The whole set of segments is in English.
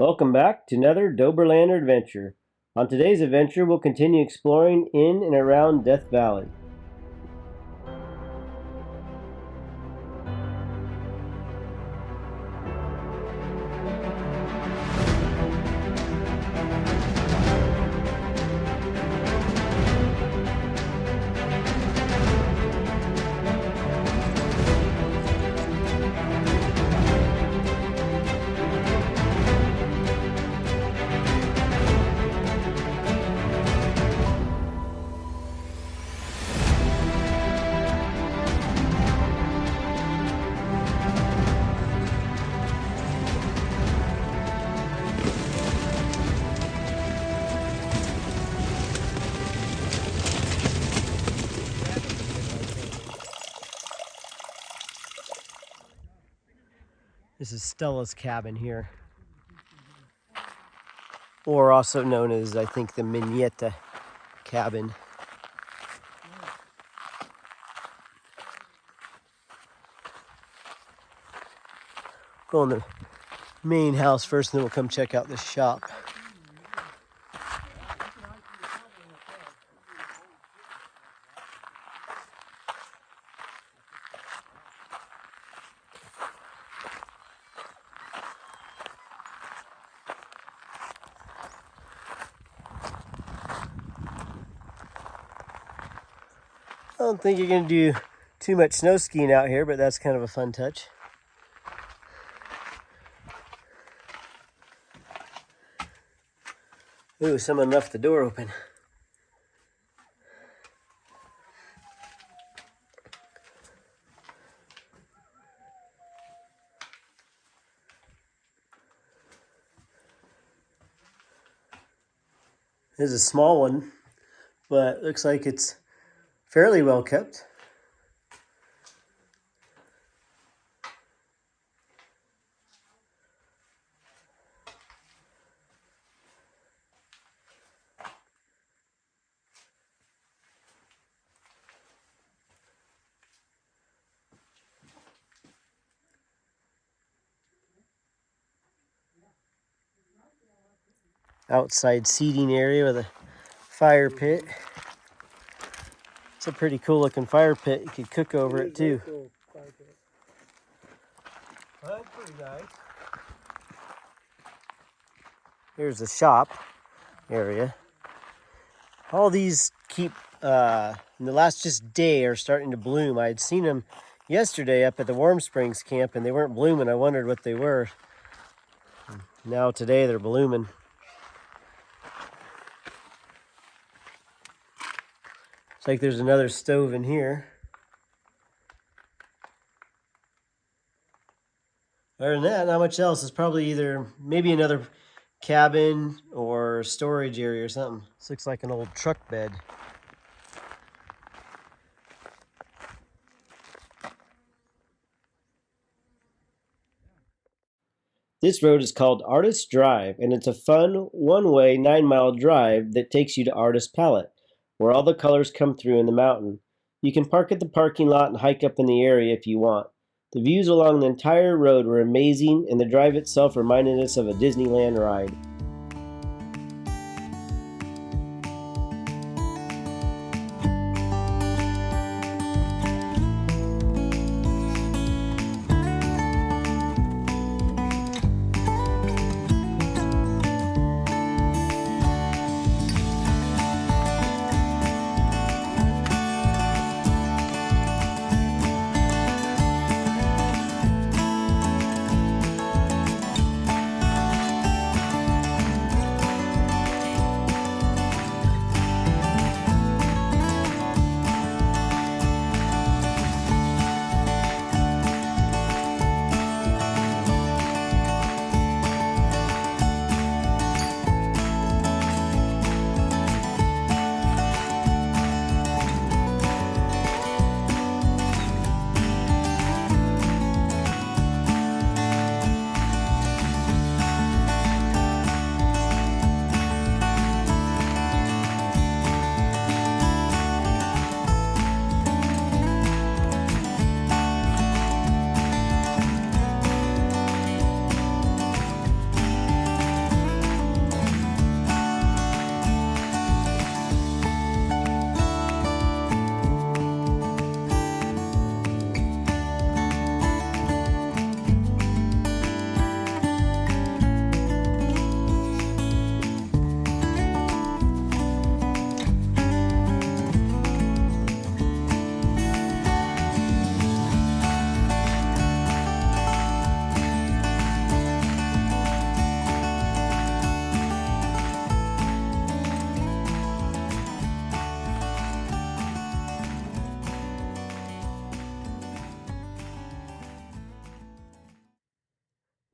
Welcome back to another Doberlander adventure. On today's adventure, we'll continue exploring in and around Death Valley. This is Stella's cabin here, or also known as, I think, the Mineta cabin. Go in the main house first, and then we'll come check out this shop. I don't think you're going to do too much snow skiing out here, but that's kind of a fun touch. Ooh, someone left the door open. This is a small one, but looks like it's fairly well kept. Outside seating area with a fire pit. It's a pretty cool looking fire pit. You could cook over it too. That's pretty nice. Here's the shop area. All these keep, in the last just day, are starting to bloom. I had seen them yesterday up at the Warm Springs camp and they weren't blooming. I wondered what they were. Now today they're blooming. Looks like there's another stove in here. Other than that, not much else. It's probably either maybe another cabin or storage area or something. This looks like an old truck bed. This road is called Artist Drive, and it's a fun one-way 9-mile drive that takes you to Artist Palette, where all the colors come through in the mountain. You can park at the parking lot and hike up in the area if you want. The views along the entire road were amazing, and the drive itself reminded us of a Disneyland ride.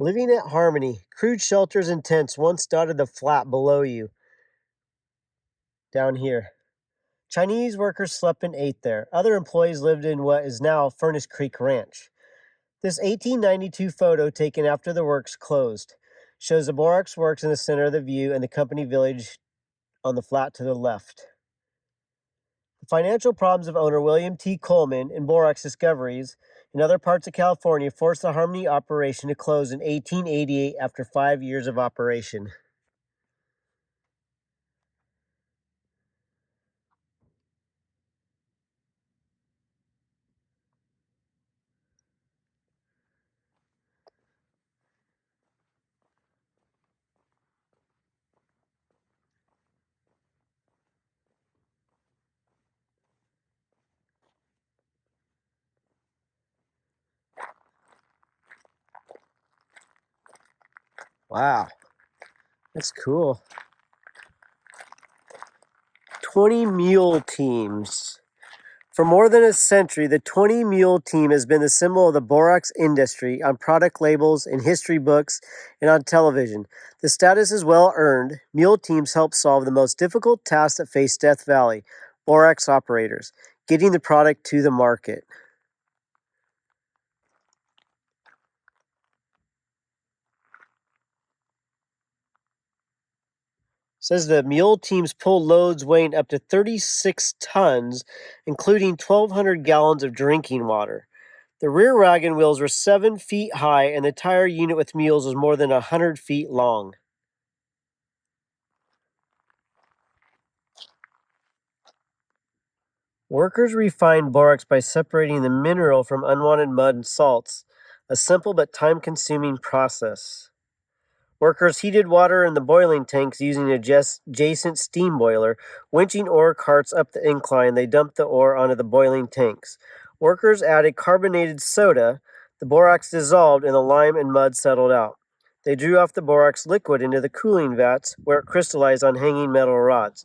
Living at Harmony. Crude shelters and tents once dotted the flat below you. Down here. Chinese workers slept and ate there. Other employees lived in what is now Furnace Creek Ranch. This 1892 photo taken after the works closed shows the Borax Works in the center of the view and the company village on the flat to the left. The financial problems of owner William T. Coleman and borax discoveries in other parts of California forced the Harmony operation to close in 1888 after 5 years of operation. Wow, that's cool. 20 mule teams. For more than a century, the 20 mule team has been the symbol of the borax industry on product labels, in history books, and on television. The status is well earned. Mule teams help solve the most difficult tasks that face Death Valley borax operators, getting the product to the market. Says the mule teams pull loads weighing up to 36 tons, including 1,200 gallons of drinking water. The rear wagon wheels were 7 feet high, and the tire unit with mules was more than 100 feet long. Workers refine borax by separating the mineral from unwanted mud and salts, a simple but time-consuming process. Workers heated water in the boiling tanks using an adjacent steam boiler. Winching ore carts up the incline, they dumped the ore onto the boiling tanks. Workers added carbonated soda. The borax dissolved and the lime and mud settled out. They drew off the borax liquid into the cooling vats, where it crystallized on hanging metal rods.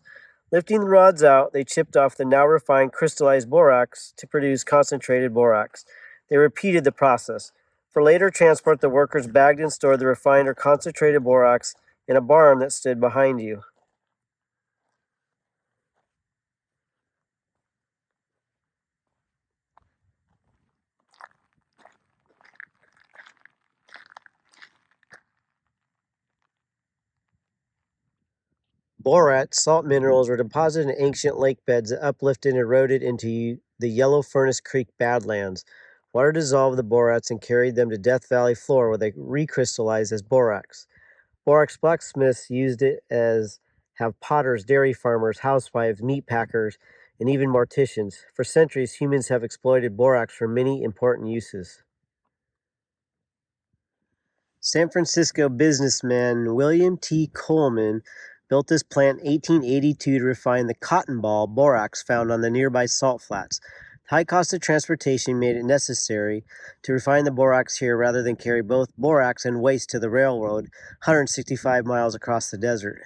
Lifting the rods out, they chipped off the now refined crystallized borax to produce concentrated borax. They repeated the process. For later transport, the workers bagged and stored the refined or concentrated borax in a barn that stood behind you. Borax, salt minerals, were deposited in ancient lake beds that uplifted and eroded into the Yellow Furnace Creek Badlands. Water dissolved the borax and carried them to Death Valley floor, where they recrystallized as borax. Borax blacksmiths used it as have potters, dairy farmers, housewives, meat packers, and even morticians. For centuries, humans have exploited borax for many important uses. San Francisco businessman William T. Coleman built this plant in 1882 to refine the cotton ball borax found on the nearby salt flats. The high cost of transportation made it necessary to refine the borax here rather than carry both borax and waste to the railroad 165 miles across the desert.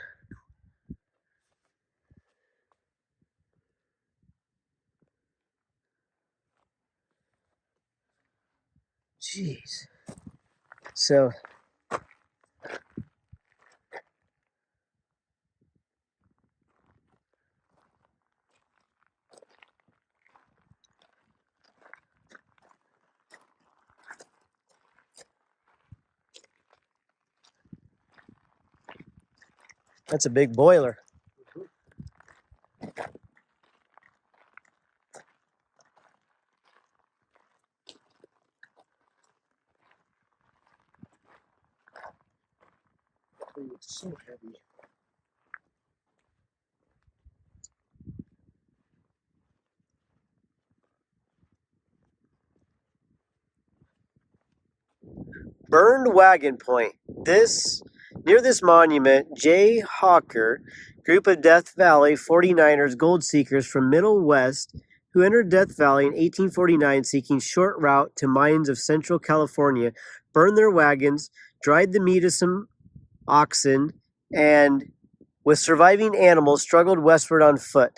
Jeez. So that's a big boiler. It's so heavy. Burned Wagon Point. Near this monument, Jay Hawker, group of Death Valley 49ers gold seekers from Middle West who entered Death Valley in 1849 seeking short route to mines of Central California, burned their wagons, dried the meat of some oxen, and with surviving animals struggled westward on foot.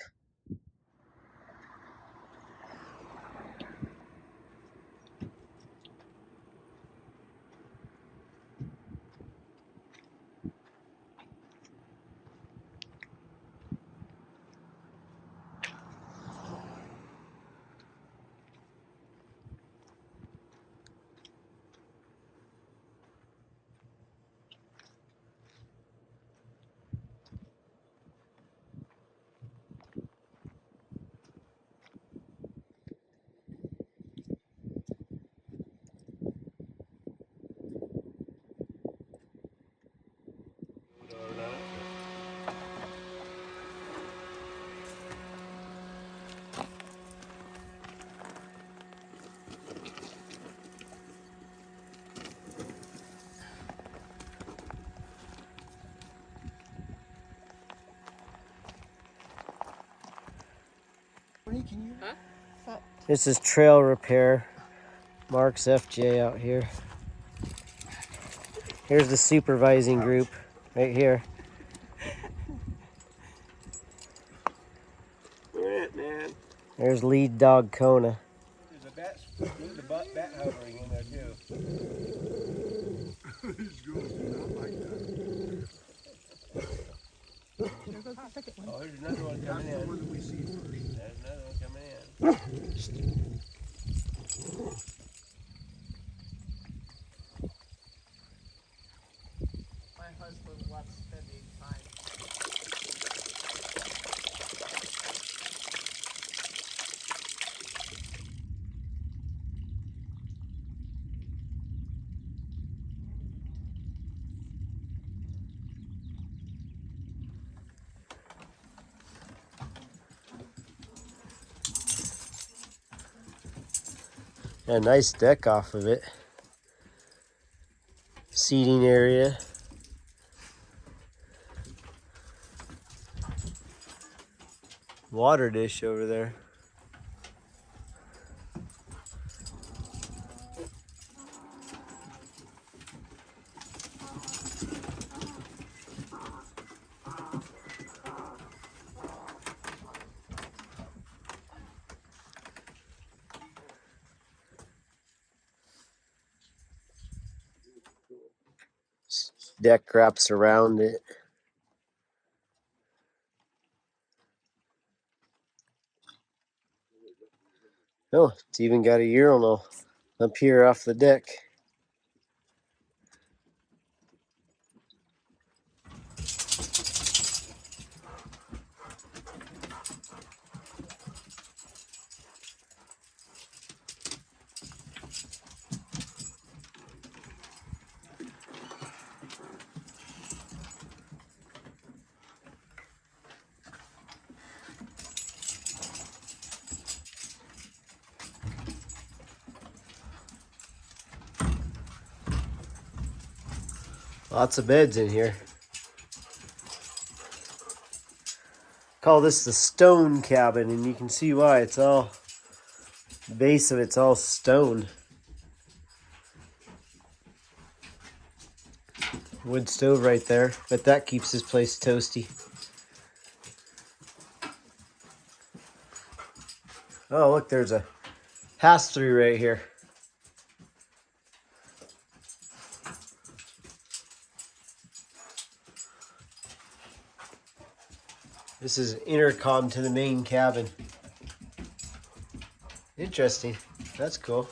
Ernie, can you? Huh? This is trail repair. Mark's FJ out here. Here's the supervising group right here. Where at, man? There's lead dog Kona. There's a bat hovering in there too. These girls do not like that. There goes the second one. Oh, there's another one coming in. That's the one that we see first. There's another one coming in. My husband loves spending time. A nice deck off of it. Seating area. Water dish over there. Deck wraps around it. Oh, it's even got a urinal up here off the deck. Lots of beds in here. Call this the stone cabin, and you can see why. It's all, the base of it's all stone. Wood stove right there. Bet that keeps this place toasty. Oh, look, there's a pass-through right here. This is intercom to the main cabin. Interesting. That's cool.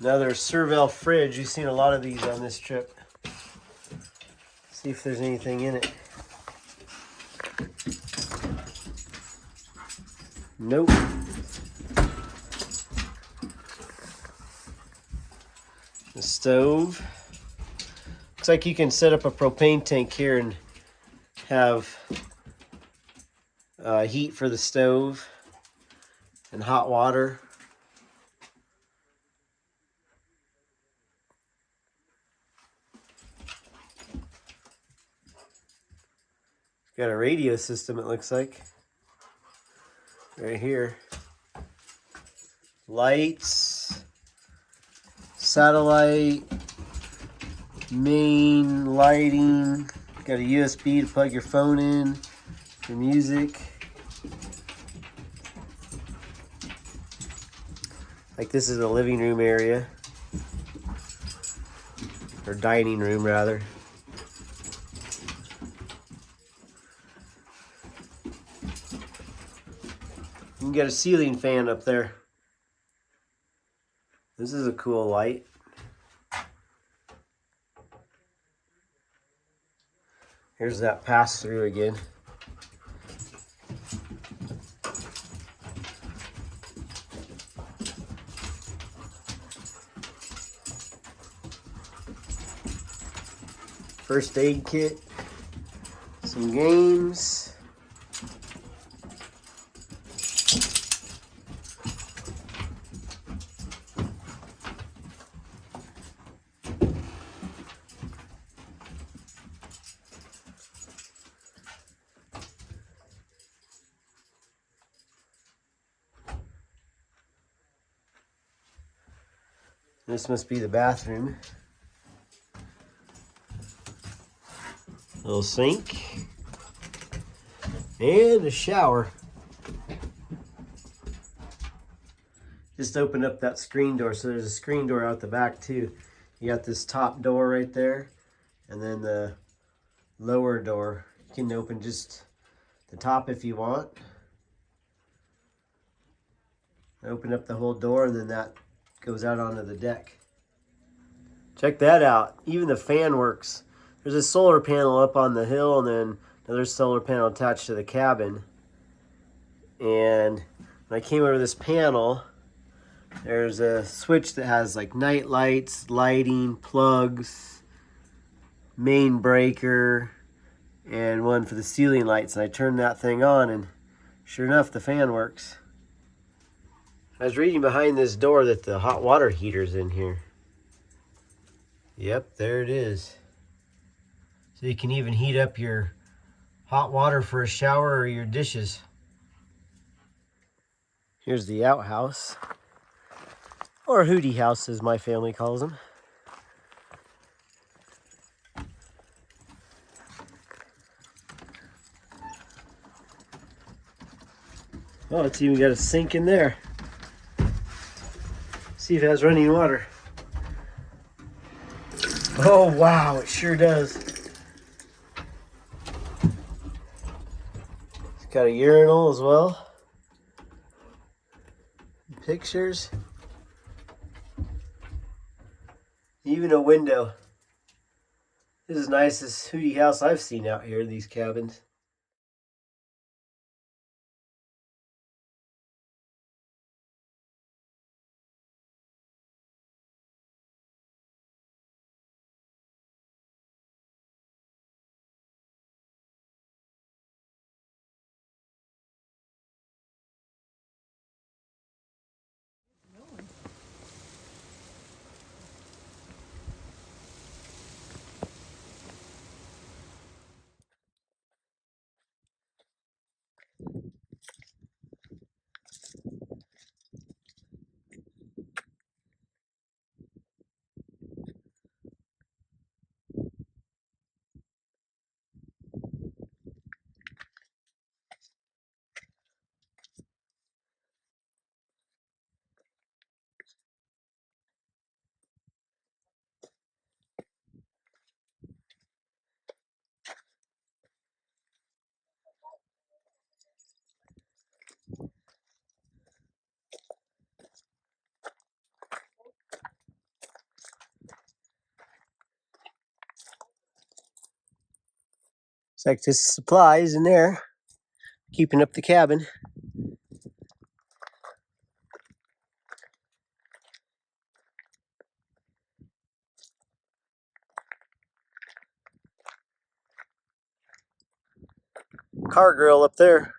Another Serval fridge. You've seen a lot of these on this trip. See if there's anything in it. Nope. The stove. Looks like you can set up a propane tank here and have heat for the stove and hot water. Got a radio system, it looks like. Right here. Lights. Satellite. Main lighting. Got a USB to plug your phone in for music. Like this is the living room area. Or dining room rather. You can get a ceiling fan up there. This is a cool light. Here's that pass through again. First aid kit, some games. This must be the bathroom. Little sink. And a shower. Just open up that screen door. So there's a screen door out the back too. You got this top door right there. And then the lower door. You can open just the top if you want. Open up the whole door and then that goes out onto the deck. Check that out. Even the fan works. There's a solar panel up on the hill and then another solar panel attached to the cabin. And when I came over this panel, there's a switch that has like night lights, lighting, plugs, main breaker, and one for the ceiling lights. And I turned that thing on and sure enough, the fan works. I was reading behind this door that the hot water heater's in here. Yep, there it is. So you can even heat up your hot water for a shower or your dishes. Here's the outhouse, or Hootie house as my family calls them. Oh, it's even got a sink in there. See if it has running water. Oh wow, it sure does. It's got a urinal as well. Pictures. Even a window. This is the nicest Hootie house I've seen out here in these cabins. It's like this supplies in there, keeping up the cabin. Car grill up there.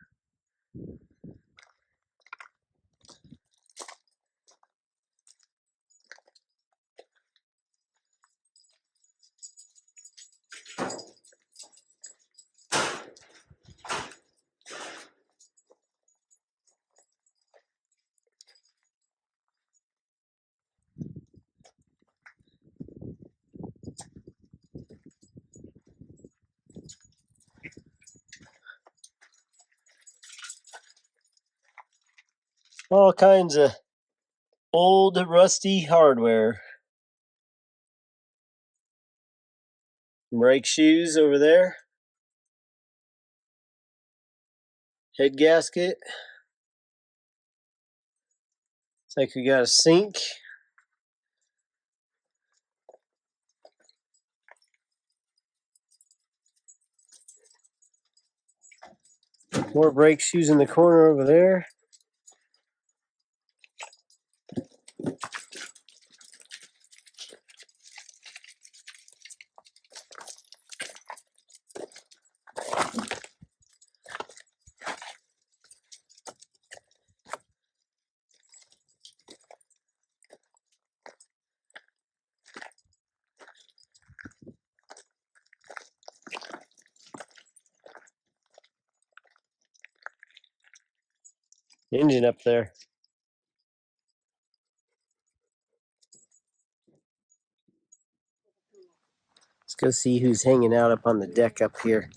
All kinds of old rusty hardware. Brake shoes over there. Head gasket. It's like we got a sink. More brake shoes in the corner over there. Engine up there. go see who's hanging out up on the deck up here.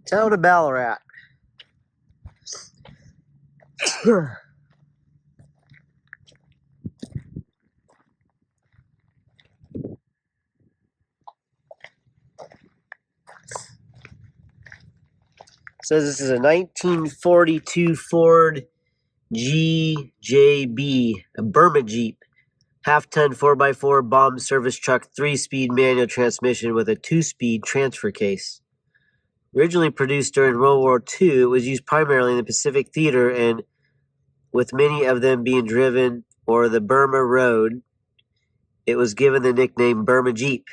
Town of Ballarat. Says this is a 1942 Ford GJB, a Burma Jeep, half-ton 4x4 bomb service truck, 3-speed manual transmission with a 2-speed transfer case. Originally produced during World War II, it was used primarily in the Pacific Theater and with many of them being driven or the Burma Road. It was given the nickname Burma Jeep.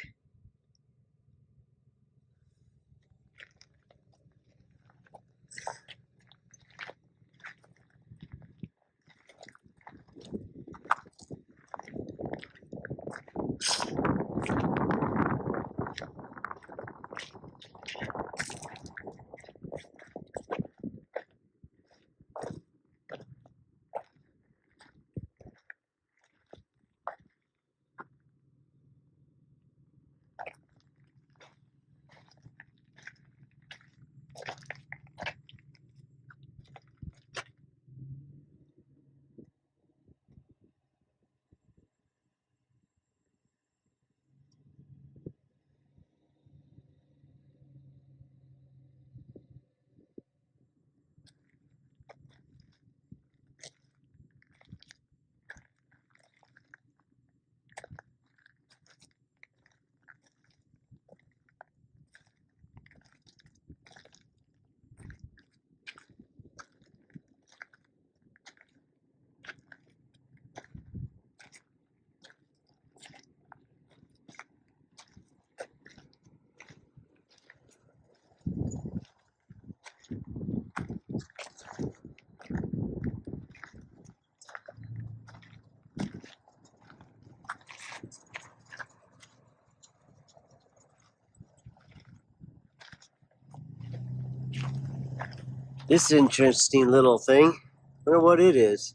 This interesting little thing. I wonder what it is.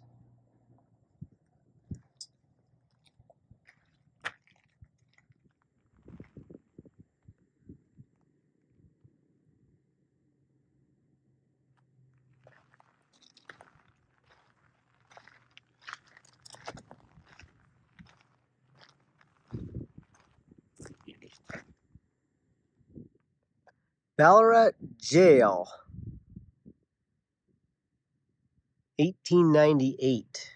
Ballarat Jail, 1898.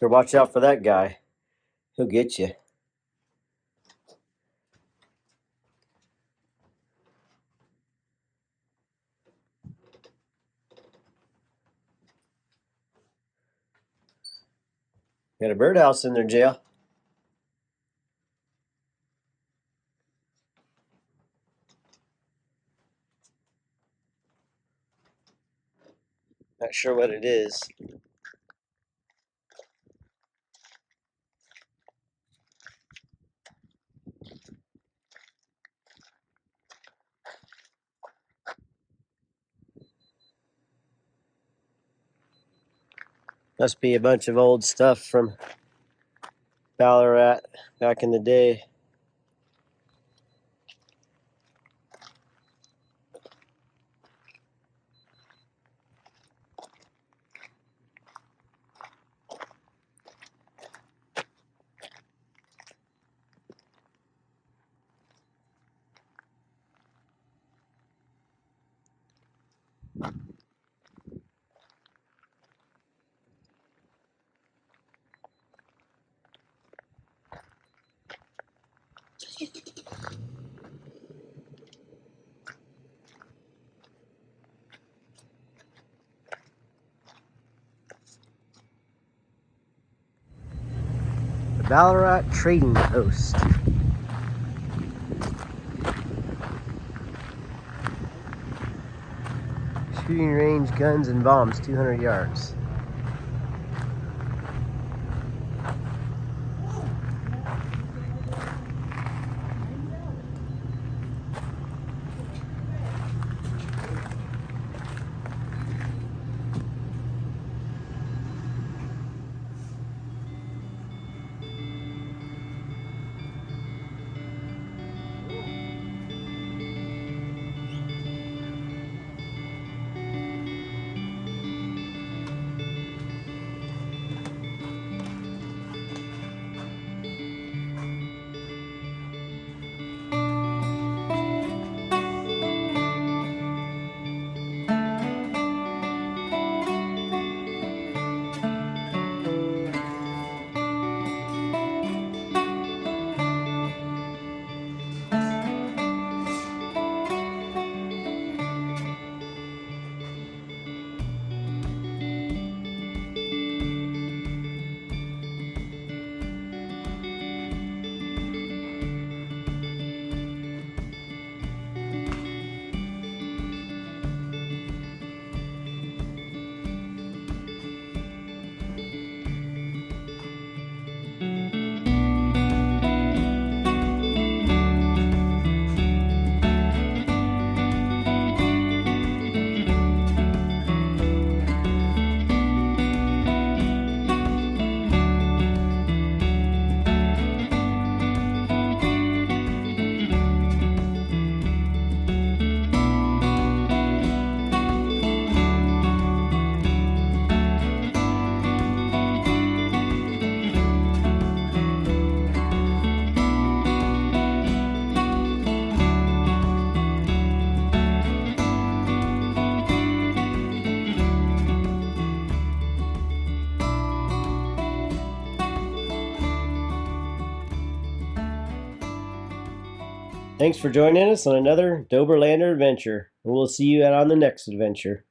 So watch out for that guy. He'll get you. Got a birdhouse in their jail. Not sure what it is. Must be a bunch of old stuff from Ballarat back in the day. The Ballarat Trading Post. Shooting range, guns and bombs, 200 yards. Thanks for joining us on another Doberlander adventure. We'll see you out on the next adventure.